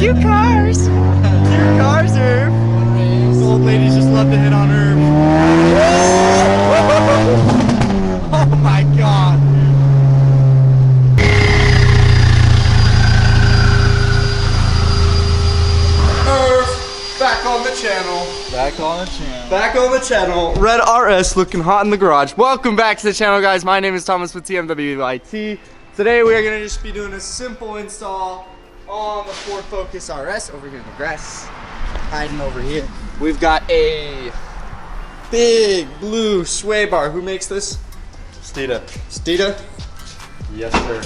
Cute cars. Cute cars, Herb. Old ladies just love to hit on Herb. Oh my God. Back on the channel. Back on the channel. Back on the channel. Red RS looking hot in the garage. Welcome back to the channel, guys. My name is Thomas with TMWIT. Today we are going to just be doing a simple install on the Ford Focus RS over here in the grass. Hiding over here. We've got a big blue sway bar. Who makes this? Steeda. Steeda? Yes, sir.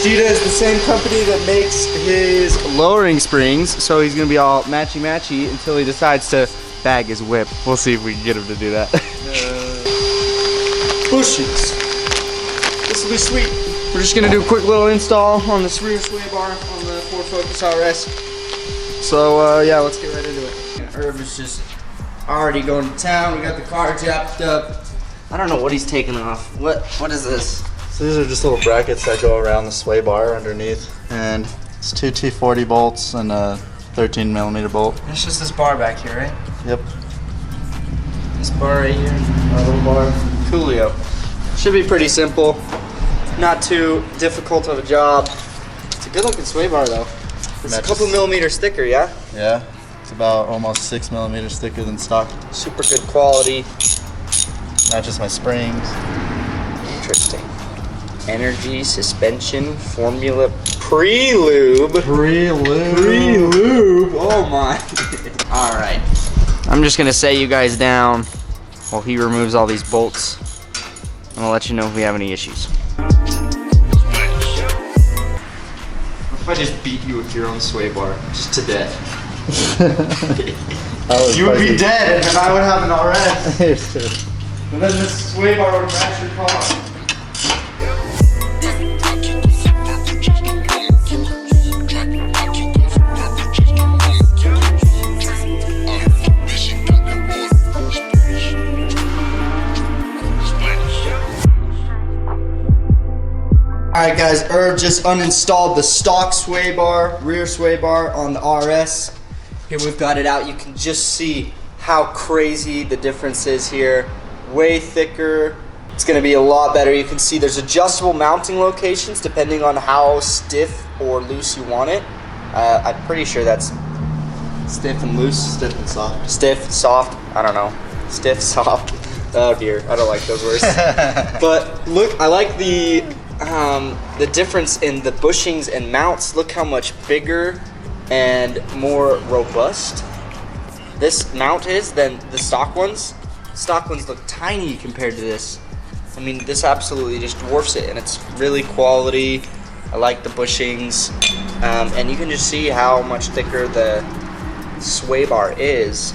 Steeda is the same company that makes his lowering springs, so he's gonna be all matchy-matchy until he decides to bag his whip. We'll see if we can get him to do that. Bushings. This will be sweet. We're just gonna do a quick little install on this rear sway bar on the Ford Focus RS. So yeah, let's get right into it. And Herb is just already going to town. We got the car jacked up. I don't know what he's taking off. What is this? So these are just little brackets that go around the sway bar underneath, and it's two T40 bolts and a 13mm bolt. It's just this bar back here, right? Yep. This bar right here, our little bar. Coolio. Should be pretty simple. Not too difficult of a job. It's a good looking sway bar though. It's a couple millimeters thicker, yeah? Yeah. It's about almost 6mm thicker than stock. Super good quality. Matches my springs. Interesting. Energy suspension formula pre-lube. Pre-lube. Pre-lube. Oh my. All right. I'm just gonna set you guys down while he removes all these bolts. And I'll let you know if we have any issues. What if I just beat you with your own sway bar just to death? You would be dead and I would have an RS. And then this sway bar would match your car. Alright guys, Herb just uninstalled the stock sway bar, rear sway bar on the RS. Here we've got it out. You can just see how crazy the difference is here. Way thicker. It's going to be a lot better. You can see there's adjustable mounting locations depending on how stiff or loose you want it. I'm pretty sure that's stiff and loose. Stiff and soft. Stiff, soft, I don't know. Stiff, soft. Oh dear, I don't like those words. But look, I like the difference in the bushings and mounts. Look how much bigger and more robust this mount is than the stock ones. Stock ones look tiny compared to this. I mean, this absolutely just dwarfs it, and it's really quality. I like the bushings, and you can just see how much thicker the sway bar is,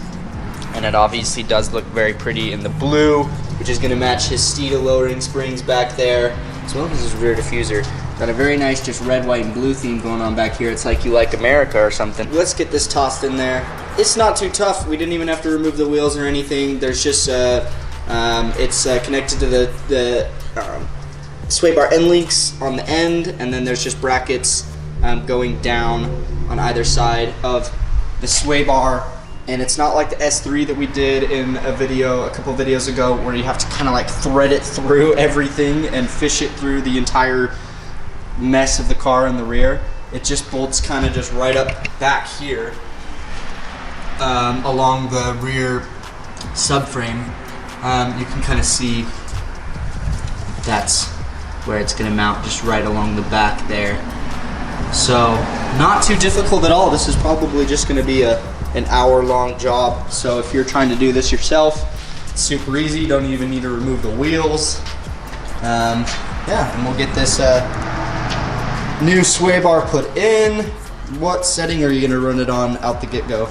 and it obviously does look very pretty in the blue, which is going to match his Steeda lowering springs back there, as well as his rear diffuser. Got a very nice just red, white, and blue theme going on back here. It's like you like America or something. Let's get this tossed in there. It's not too tough. We didn't even have to remove the wheels or anything. There's just, it's connected to the sway bar end links on the end, and then there's just brackets going down on either side of the sway bar. And it's not like the S3 that we did in a couple videos ago, where you have to kind of like thread it through everything and fish it through the entire mess of the car in the rear. It just bolts kind of just right up back here along the rear subframe. You can kind of see that's where it's going to mount, just right along the back there. So not too difficult at all. This is probably just going to be an hour-long job. So if you're trying to do this yourself, it's super easy. You don't even need to remove the wheels. Yeah, and we'll get this new sway bar put in. What setting are you going to run it on out the get-go?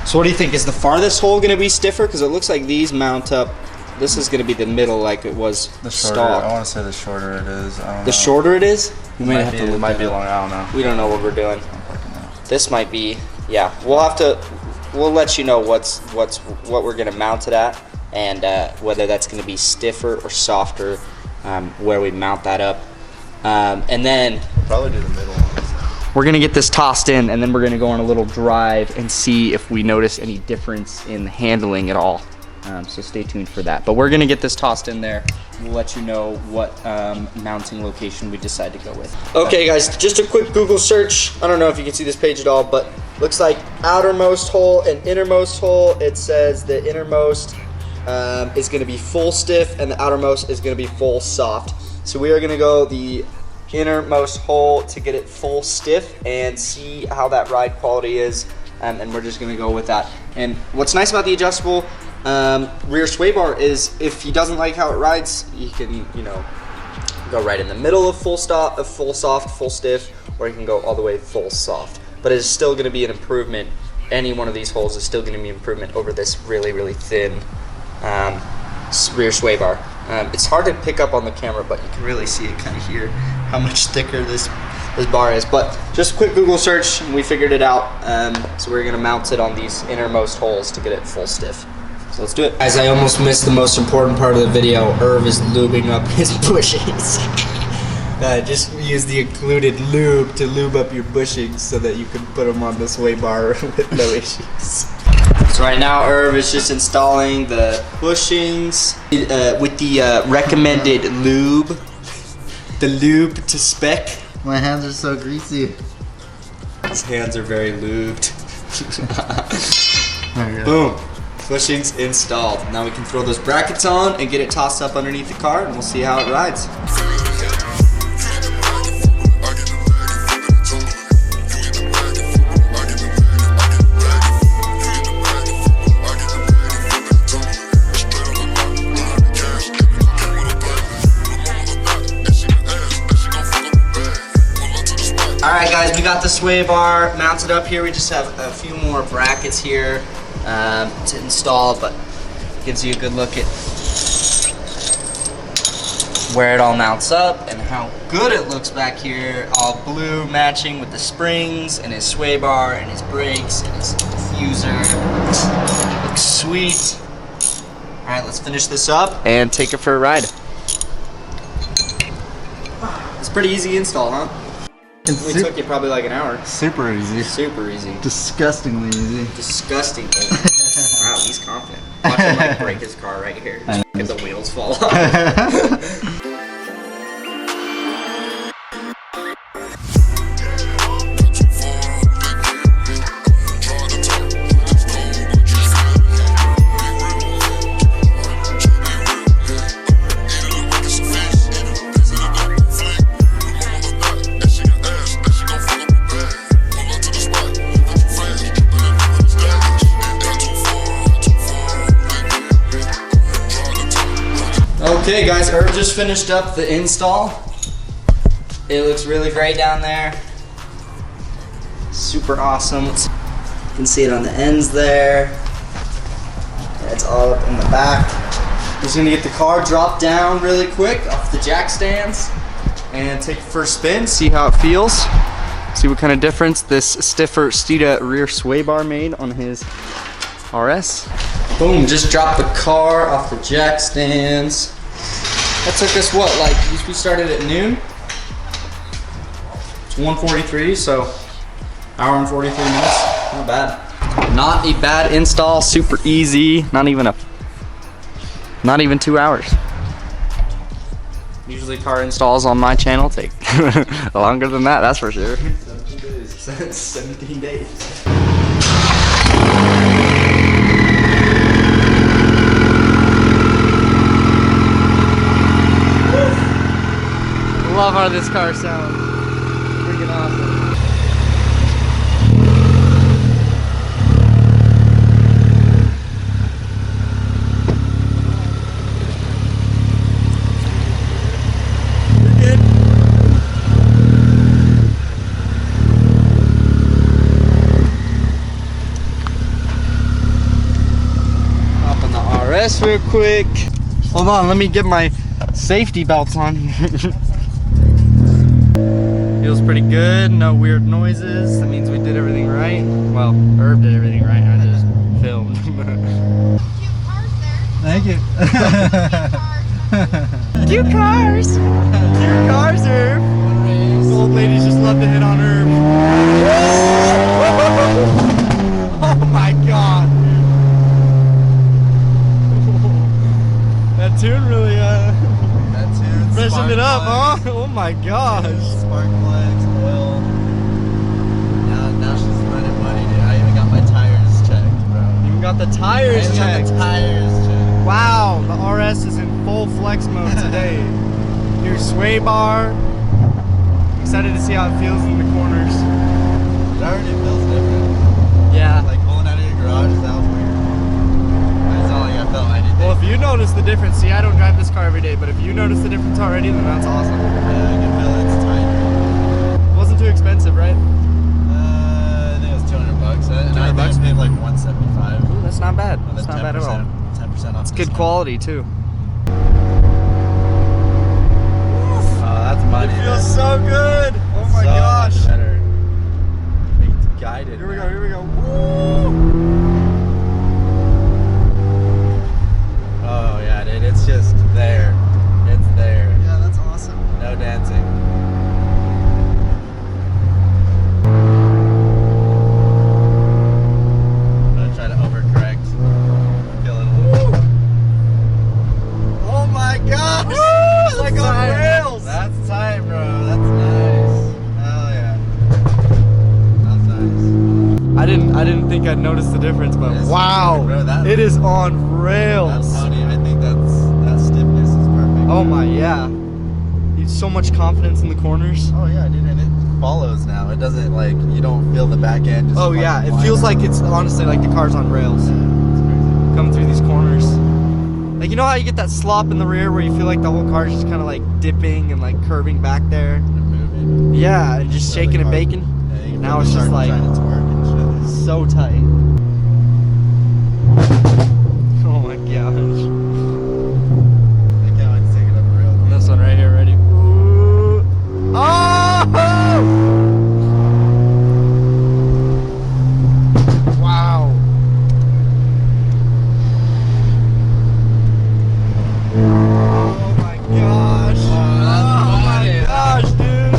So what do you think? Is the farthest hole going to be stiffer? Because it looks like these mount up. This is going to be the middle, like it was the shorter, stock. I want to say the shorter it is. I don't the know. Shorter it is? We might have to look. It might be long. I don't know. We don't know what we're doing. This might be. Yeah, we'll have to. We'll let you know what we're going to mount it at, and whether that's going to be stiffer or softer, where we mount that up. And then probably do the middle one. We're gonna get this tossed in, and then we're gonna go on a little drive and see if we notice any difference in handling at all. So stay tuned for that. But we're gonna get this tossed in there. We'll let you know what mounting location we decide to go with. Okay guys, just a quick Google search. I don't know if you can see this page at all, but looks like outermost hole and innermost hole. It says the innermost is gonna be full stiff and the outermost is gonna be full soft. So we are gonna go the innermost hole to get it full stiff and see how that ride quality is. And we're just gonna go with that. And what's nice about the adjustable rear sway bar is if he doesn't like how it rides, you can, you know, go right in the middle of full soft, full stiff, or you can go all the way full soft. But it's still gonna be an improvement. Any one of these holes is still gonna be an improvement over this really, really thin rear sway bar. It's hard to pick up on the camera, but you can really see it kind of here, how much thicker this bar is. But just a quick Google search, and we figured it out. So we're gonna mount it on these innermost holes to get it full stiff. So let's do it. Guys, I almost missed the most important part of the video. Irv is lubing up his bushings. Just use the included lube to lube up your bushings so that you can put them on the sway bar with no issues. So right now Irv is just installing the bushings with the recommended lube. The lube to spec. My hands are so greasy. His hands are very lubed. There you go. Boom. Bushings installed. Now we can throw those brackets on and get it tossed up underneath the car, and we'll see how it rides. Alright guys, we got the sway bar mounted up here. We just have a few more brackets here to install, but gives you a good look at where it all mounts up and how good it looks back here. All blue matching with the springs and his sway bar and his brakes and his diffuser. Looks sweet. Alright, let's finish this up and take it for a ride. It's pretty easy install, huh? We took it probably like an hour. Super easy. Super easy. Disgustingly easy. Disgusting. Wow, he's confident. Watch him like break his car right here. If the wheels fall off. Okay guys, Irv just finished up the install. It looks really great down there. Super awesome. You can see it on the ends there. It's all up in the back. Just gonna get the car dropped down really quick off the jack stands and take it for a spin, see how it feels. See what kind of difference this stiffer Steeda rear sway bar made on his RS. Boom, just dropped the car off the jack stands. That took us what, like, we started at noon? It's 1:43, so hour and 43 minutes. Not bad. Not a bad install, super easy. Not even 2 hours. Usually car installs on my channel take longer than that, that's for sure. 17 days. 17 days. Love how this car sounds. Freaking awesome. You're good. Hop on the RS real quick. Hold on, let me get my safety belts on here. Feels pretty good, no weird noises. That means we did everything right. Well, Irv did everything right, I just filmed. Cute cars there. Thank you. Cute cars. Cute cars! Cute cars, Irv! old ladies just love to hit on Irv. Oh my god. That tune really freshened it up, huh? Oh my gosh. Spark plugs, oil. Now she's running money, dude. I even got my tires checked, bro. You even got the tires checked. Wow, the RS is in full flex mode today. New sway bar. Excited to see how it feels in the corners. It already feels different. Yeah. Like pulling out of your garage, that was weird. It's not like I felt anything. Well, if you notice the difference, see, I don't drive this car every day, but if you notice the difference already, then that's awesome. Yeah, I can feel it's tighter. It wasn't too expensive, right? I think it was $200. And I paid like $175. Ooh, that's not bad. That's not bad at all. 10% off. It's good quality too. That's money. It feels so good. Oh my gosh. Much better. It's guided. Here we go. Here we go. Woo! Oh yeah, dude. It's just there. It's there. Yeah, that's awesome. No dancing. I'm gonna try to overcorrect. Feel it a little. Oh my gosh. It's like on rails. That's tight, bro. That's nice. Hell yeah. That's nice. I didn't think I'd notice the difference, but It's wow, bro, it is on rails. That's funny. I think that stiffness is perfect. Oh my, yeah. You have so much confidence in the corners. Oh yeah, dude, and it follows now. It doesn't like you don't feel the back end. Just Oh yeah, it fucking feels flying like it's honestly like the car's on rails. around. It's crazy. Coming through these corners. Like, you know how you get that slop in the rear where you feel like the whole car's just kind of like dipping and like curving back there? And moving. Yeah, and just Really shaking and hard. baking. Yeah, you can Now feel it's the just shark like trying to twerk and shit. so tight. Oh my gosh. I can't wait to take it up real quick. This one right here, ready? Ooh. Oh! Wow. Oh my gosh. Oh my gosh, dude.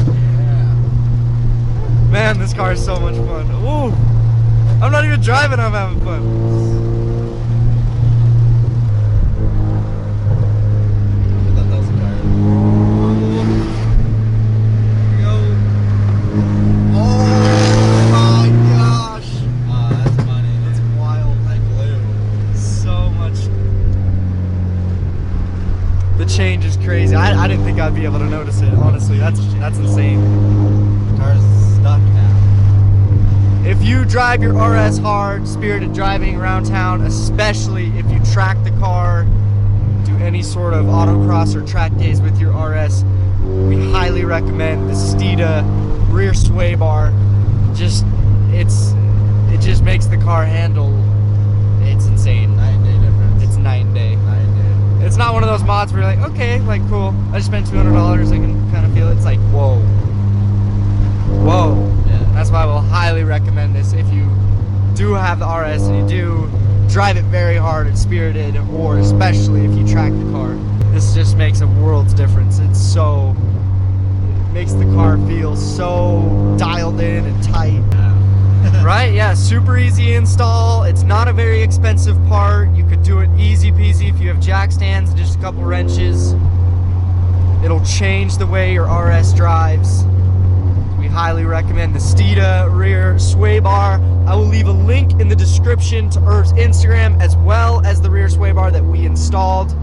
Man, this car is so much fun. Ooh. I'm not even driving, I'm having fun. I thought that was a car. Oh my gosh. Oh, that's money. That's wild. Like glue. So much. The change is crazy. I didn't think I'd be able to notice it, honestly. That's insane. The car's stuck now. If you drive your RS hard, spirited driving around town, especially if you track the car, do any sort of autocross or track days with your RS, we highly recommend the Steeda Rear Sway Bar. It just makes the car handle. It's insane. 9 day difference. It's night and day. 9 day. It's not one of those mods where you're like, okay, like cool. I just spent $200. I can kind of feel it. It's like, whoa, whoa. Yeah. That's why I will highly recommend this if you do have the RS and you do drive it very hard and spirited, or especially if you track the car. This just makes a world's difference. It makes the car feel so dialed in and tight. Right? Yeah, super easy install. It's not a very expensive part. You could do it easy peasy if you have jack stands and just a couple wrenches. It'll change the way your RS drives. We highly recommend the Steeda Rear Sway Bar. I will leave a link in the description to Irv's Instagram as well as the rear sway bar that we installed.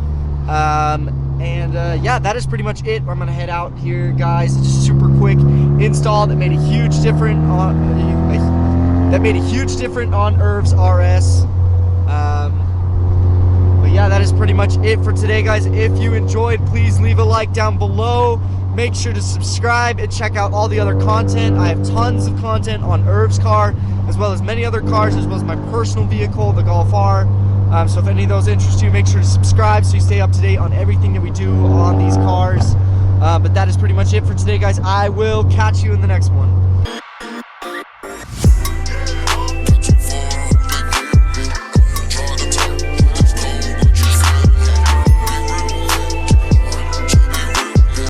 Yeah, that is pretty much it. I'm gonna head out here, guys. It's just super quick install that made a huge difference on Irv's RS. But yeah, that is pretty much it for today, guys. If you enjoyed, please leave a like down below. Make sure to subscribe and check out all the other content. I have tons of content on Irv's car, as well as many other cars, as well as my personal vehicle, the Golf R. So if any of those interest you, make sure to subscribe so you stay up to date on everything that we do on these cars. But that is pretty much it for today, guys. I will catch you in the next one.